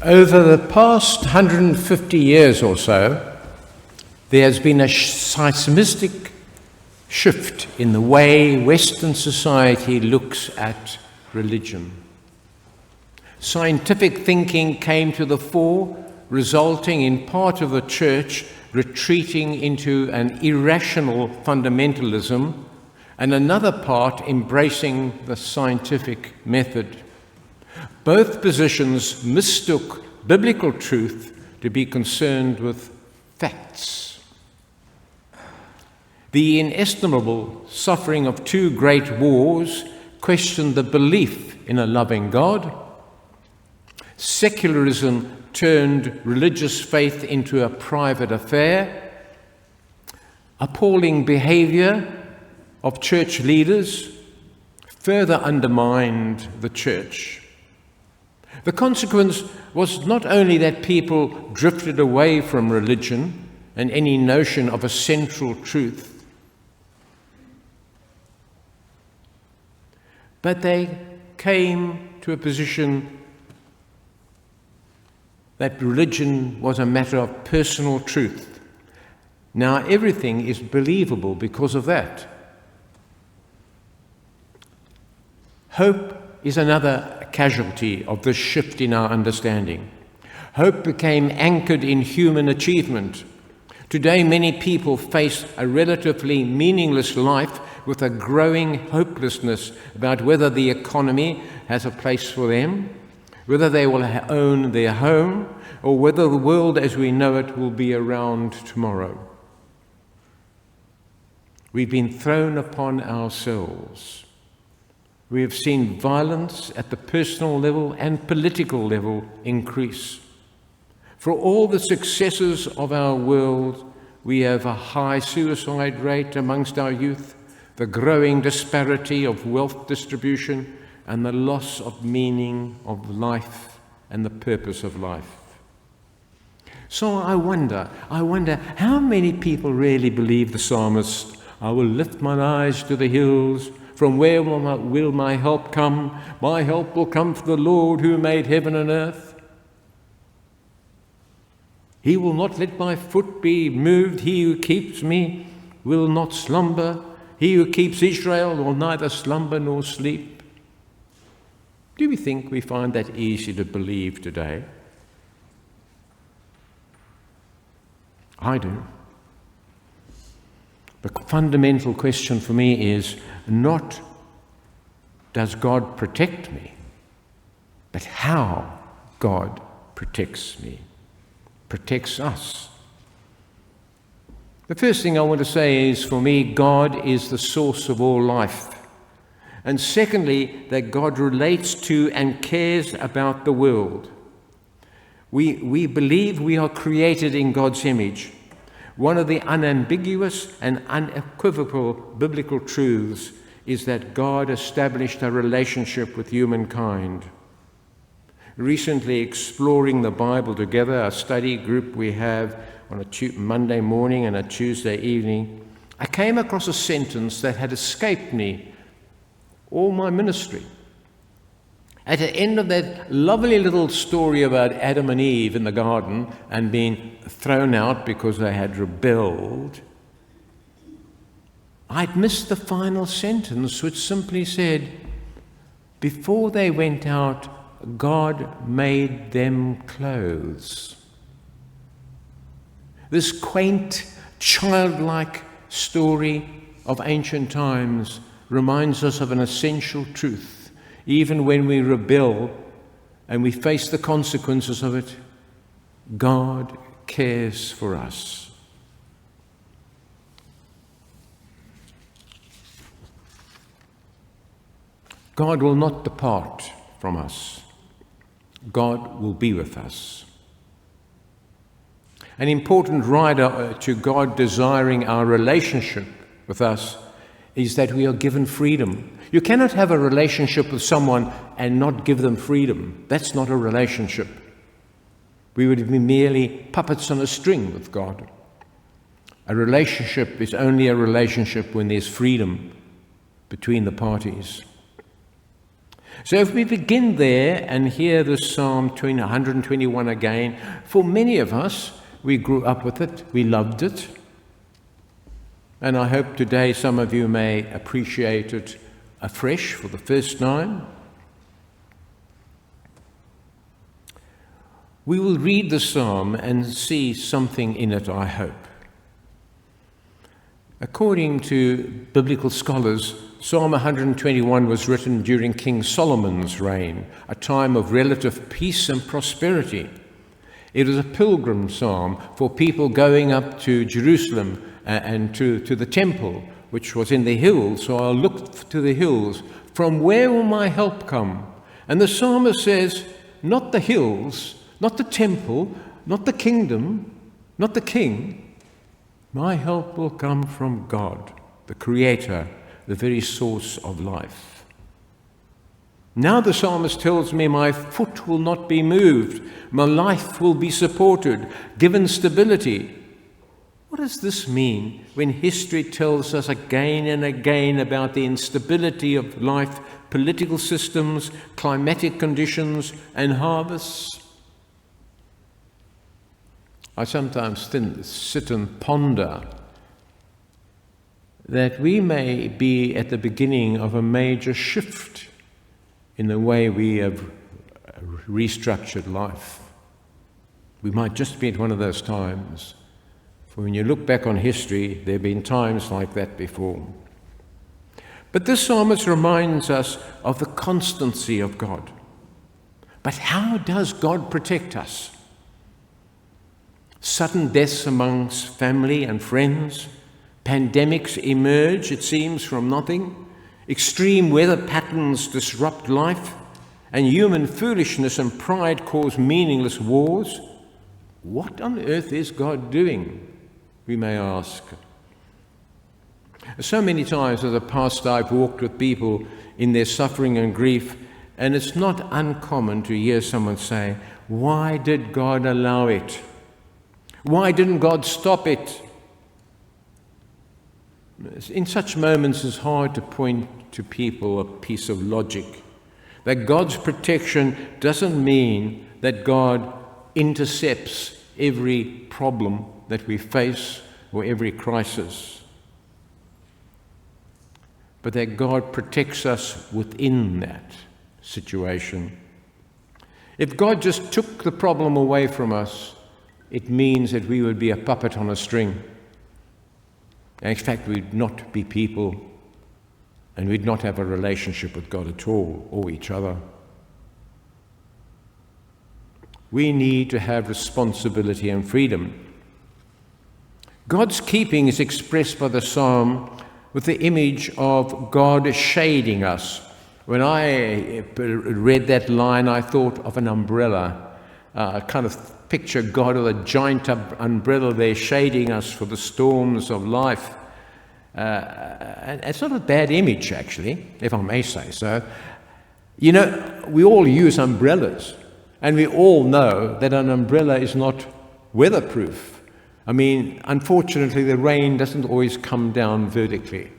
Over the past 150 years or so, there has been a seismic shift in the way Western society looks at religion. Scientific thinking came to the fore, resulting in part of the church retreating into an irrational fundamentalism and another part embracing the scientific method. Both positions mistook biblical truth to be concerned with facts. The inestimable suffering of two great wars questioned the belief in a loving God. Secularism turned religious faith into a private affair. Appalling behavior of church leaders further undermined the church. The consequence was not only that people drifted away from religion and any notion of a central truth, but they came to a position that religion was a matter of personal truth. Now everything is believable because of that. Hope is another casualty of this shift in our understanding. Hope became anchored in human achievement. Today, many people face a relatively meaningless life with a growing hopelessness about whether the economy has a place for them, whether they will own their home, or whether the world as we know it will be around tomorrow. We've been thrown upon ourselves. We have seen violence at the personal level and political level increase. For all the successes of our world, we have a high suicide rate amongst our youth, the growing disparity of wealth distribution, and the loss of meaning of life and the purpose of life. So I wonder how many people really believe the psalmist, "I will lift mine eyes to the hills. From where will my help come? My help will come from the Lord who made heaven and earth. He will not let my foot be moved. He who keeps me will not slumber. He who keeps Israel will neither slumber nor sleep." Do we think we find that easy to believe today? I do. The fundamental question for me is not, does God protect me, but how God protects me, protects us. The first thing I want to say is, for me, God is the source of all life. And secondly, that God relates to and cares about the world. We believe we are created in God's image. One of the unambiguous and unequivocal biblical truths is that God established a relationship with humankind. Recently, exploring the Bible together, a study group we have on a Monday morning and a Tuesday evening, I came across a sentence that had escaped me all my ministry. At the end of that lovely little story about Adam and Eve in the garden and being thrown out because they had rebelled, I'd missed the final sentence, which simply said, before they went out, God made them clothes. This quaint, childlike story of ancient times reminds us of an essential truth. Even when we rebel and we face the consequences of it, God cares for us. God will not depart from us. God will be with us. An important rider to God desiring our relationship with us is that we are given freedom. You cannot have a relationship with someone and not give them freedom. That's not a relationship. We would be merely puppets on a string with God. A relationship is only a relationship when there's freedom between the parties. So if we begin there and hear the Psalm 121 again, for many of us, we grew up with it, we loved it, and I hope today some of you may appreciate it afresh for the first time. We will read the psalm and see something in it, I hope. According to biblical scholars, Psalm 121 was written during King Solomon's reign, a time of relative peace and prosperity. It was a pilgrim psalm for people going up to Jerusalem and to the temple, which was in the hills. So I'll look to the hills. From where will my help come? And the psalmist says, not the hills, not the temple, not the kingdom, not the king. My help will come from God, the Creator, the very source of life. Now the psalmist tells me my foot will not be moved, my life will be supported, given stability. What does this mean when history tells us again and again about the instability of life, political systems, climatic conditions, and harvests? I sometimes sit and ponder that we may be at the beginning of a major shift in the way we have restructured life. We might just be at one of those times. For when you look back on history, there have been times like that before. But this psalmist reminds us of the constancy of God. But how does God protect us? Sudden deaths amongst family and friends, pandemics emerge, it seems, from nothing, extreme weather patterns disrupt life, and human foolishness and pride cause meaningless wars. What on earth is God doing, we may ask? So many times as a pastor I've walked with people in their suffering and grief, and it's not uncommon to hear someone say, why did God allow it? Why didn't God stop it? In such moments it's hard to point to people a piece of logic. That God's protection doesn't mean that God intercepts every problem that we face or every crisis, but that God protects us within that situation. If God just took the problem away from us, it means that we would be a puppet on a string. In fact, we'd not be people, and we'd not have a relationship with God at all, or each other. We need to have responsibility and freedom. God's keeping is expressed by the psalm with the image of God shading us. When I read that line, I thought of an umbrella, kind of picture God with a giant umbrella there shading us for the storms of life. And it's not a bad image, actually, if I may say so. You know, we all use umbrellas, and we all know that an umbrella is not weatherproof. I mean, unfortunately, the rain doesn't always come down vertically.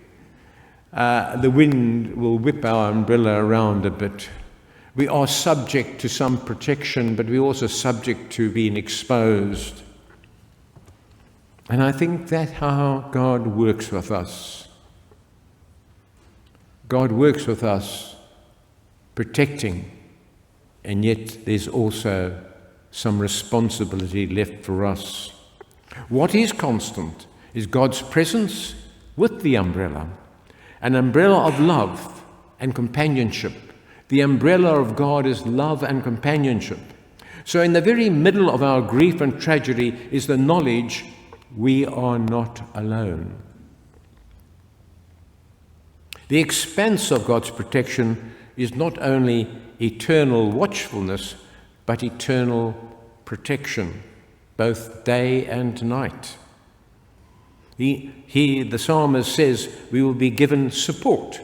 The wind will whip our umbrella around a bit. We are subject to some protection, but we're also subject to being exposed. And I think that's how God works with us. God works with us, protecting, and yet there's also some responsibility left for us. What is constant is God's presence with the umbrella, an umbrella of love and companionship. The umbrella of God is love and companionship. So in the very middle of our grief and tragedy is the knowledge we are not alone. The expanse of God's protection is not only eternal watchfulness, but eternal protection, both day and night. The psalmist says we will be given support,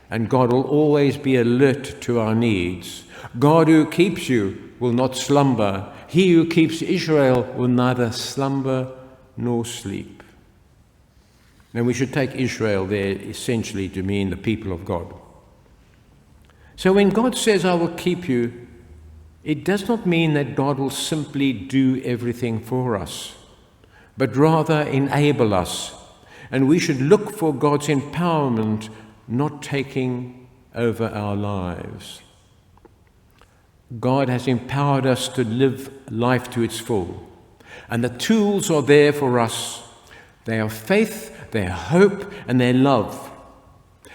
and God will always be alert to our needs. God who keeps you will not slumber. He who keeps Israel will neither slumber nor sleep. And we should take Israel there essentially to mean the people of God. So when God says, I will keep you, it does not mean that God will simply do everything for us, but rather enable us. And we should look for God's empowerment, not taking over our lives. God has empowered us to live life to its full. And the tools are there for us. They are faith, they are hope, and they're love.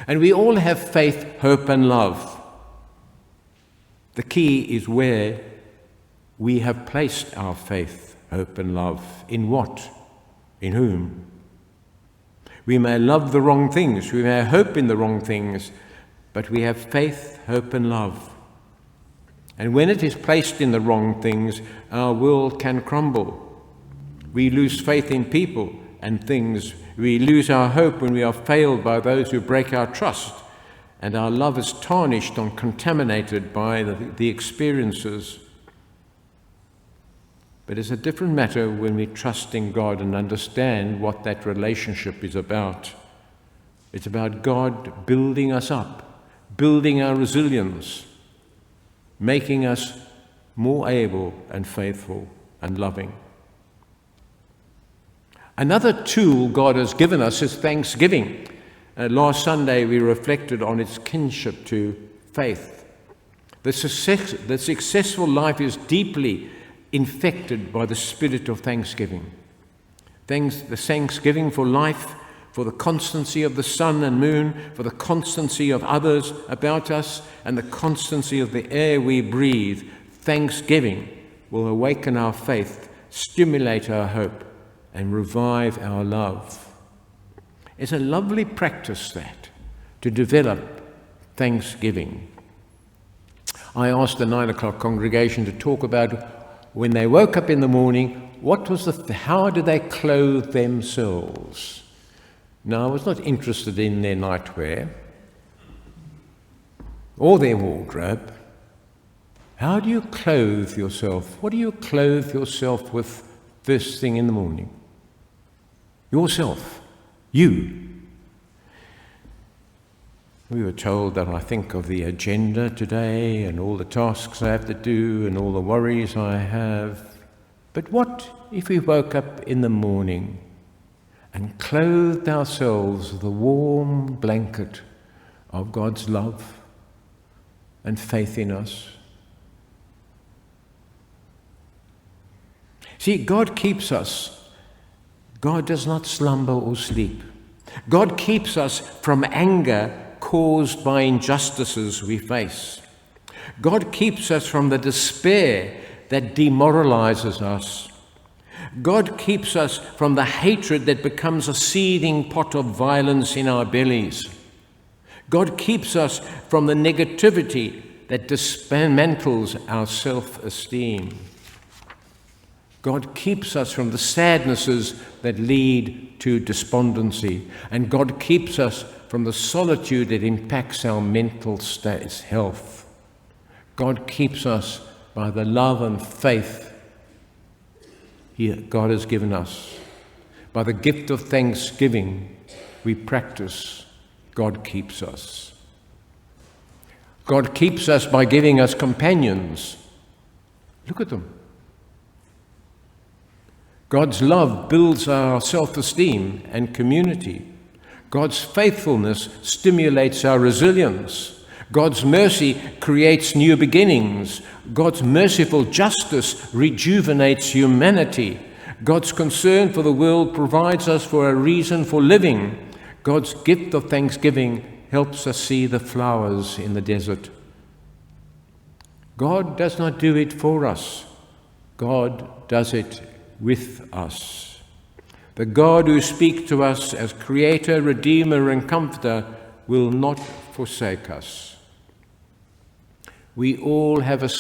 And we all have faith, hope, and love. The key is where we have placed our faith, hope, and love. In what? In whom? We may love the wrong things, we may hope in the wrong things, but we have faith, hope, and love. And when it is placed in the wrong things, our world can crumble. We lose faith in people and things. We lose our hope when we are failed by those who break our trust. And our love is tarnished and contaminated by the experiences. But it's a different matter when we trust in God and understand what that relationship is about. It's about God building us up, building our resilience, making us more able and faithful and loving. Another tool God has given us is thanksgiving. Last Sunday we reflected on its kinship to faith. The successful life is deeply infected by the spirit of thanksgiving. The thanksgiving for life, for the constancy of the sun and moon, for the constancy of others about us, and the constancy of the air we breathe. Thanksgiving will awaken our faith, stimulate our hope, and revive our love. It's a lovely practice that, to develop thanksgiving. I asked the 9 o'clock congregation to talk about when they woke up in the morning, how did they clothe themselves? Now, I was not interested in their nightwear or their wardrobe. How do you clothe yourself? What do you clothe yourself with first thing in the morning? Yourself. You. We were told that I think of the agenda today and all the tasks I have to do and all the worries I have. But what if we woke up in the morning and clothed ourselves with the warm blanket of God's love and faith in us? See, God keeps us. God does not slumber or sleep. God keeps us from anger caused by injustices we face. God keeps us from the despair that demoralizes us. God keeps us from the hatred that becomes a seething pot of violence in our bellies. God keeps us from the negativity that dismantles our self-esteem. God keeps us from the sadnesses that lead to despondency. And God keeps us from the solitude that impacts our mental health. God keeps us by the love and faith God has given us. By the gift of thanksgiving we practice, God keeps us. God keeps us by giving us companions. Look at them. God's love builds our self-esteem and community. God's faithfulness stimulates our resilience. God's mercy creates new beginnings. God's merciful justice rejuvenates humanity. God's concern for the world provides us for a reason for living. God's gift of thanksgiving helps us see the flowers in the desert. God does not do it for us. God does it with us. The God who speaks to us as Creator, Redeemer, and Comforter will not forsake us. We all have a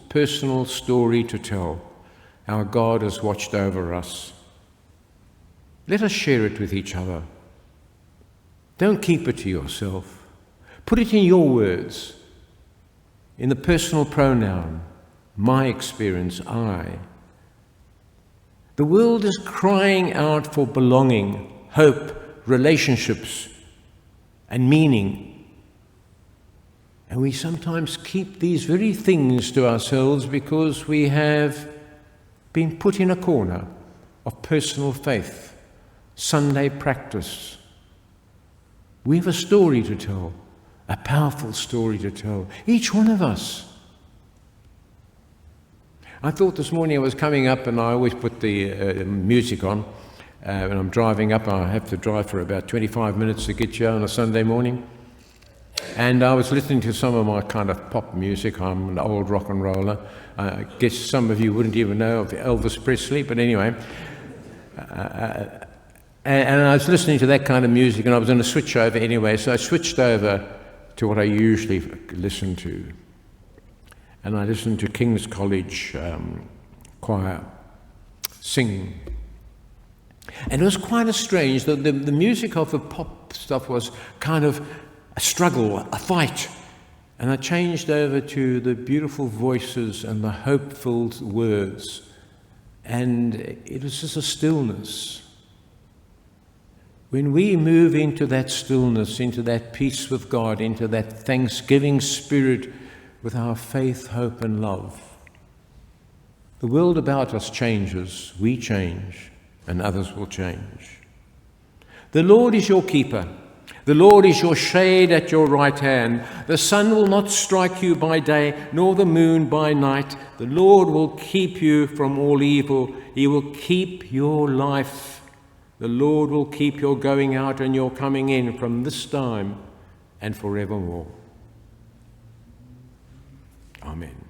personal story to tell, how God has watched over us. Let us share it with each other. Don't keep it to yourself. Put it in your words, in the personal pronoun, my experience, I. The world is crying out for belonging, hope, relationships, and meaning. And we sometimes keep these very things to ourselves because we have been put in a corner of personal faith, Sunday practice. We have a story to tell, a powerful story to tell, each one of us. I thought this morning I was coming up, and I always put the music on. When I'm driving up, I have to drive for about 25 minutes to get here on a Sunday morning. And I was listening to some of my kind of pop music. I'm an old rock and roller. I guess some of you wouldn't even know of Elvis Presley, but anyway. And I was listening to that kind of music, and I was going to switch over anyway, so I switched over to what I usually listen to. And I listened to King's College choir singing. And it was quite strange that the music of the pop stuff was kind of a struggle, a fight. And I changed over to the beautiful voices and the hope-filled words. And it was just a stillness. When we move into that stillness, into that peace with God, into that thanksgiving spirit with our faith, hope, and love, the world about us changes, we change, and others will change. The Lord is your keeper. The Lord is your shade at your right hand. The sun will not strike you by day, nor the moon by night. The Lord will keep you from all evil. He will keep your life. The Lord will keep your going out and your coming in from this time and forevermore. Amen.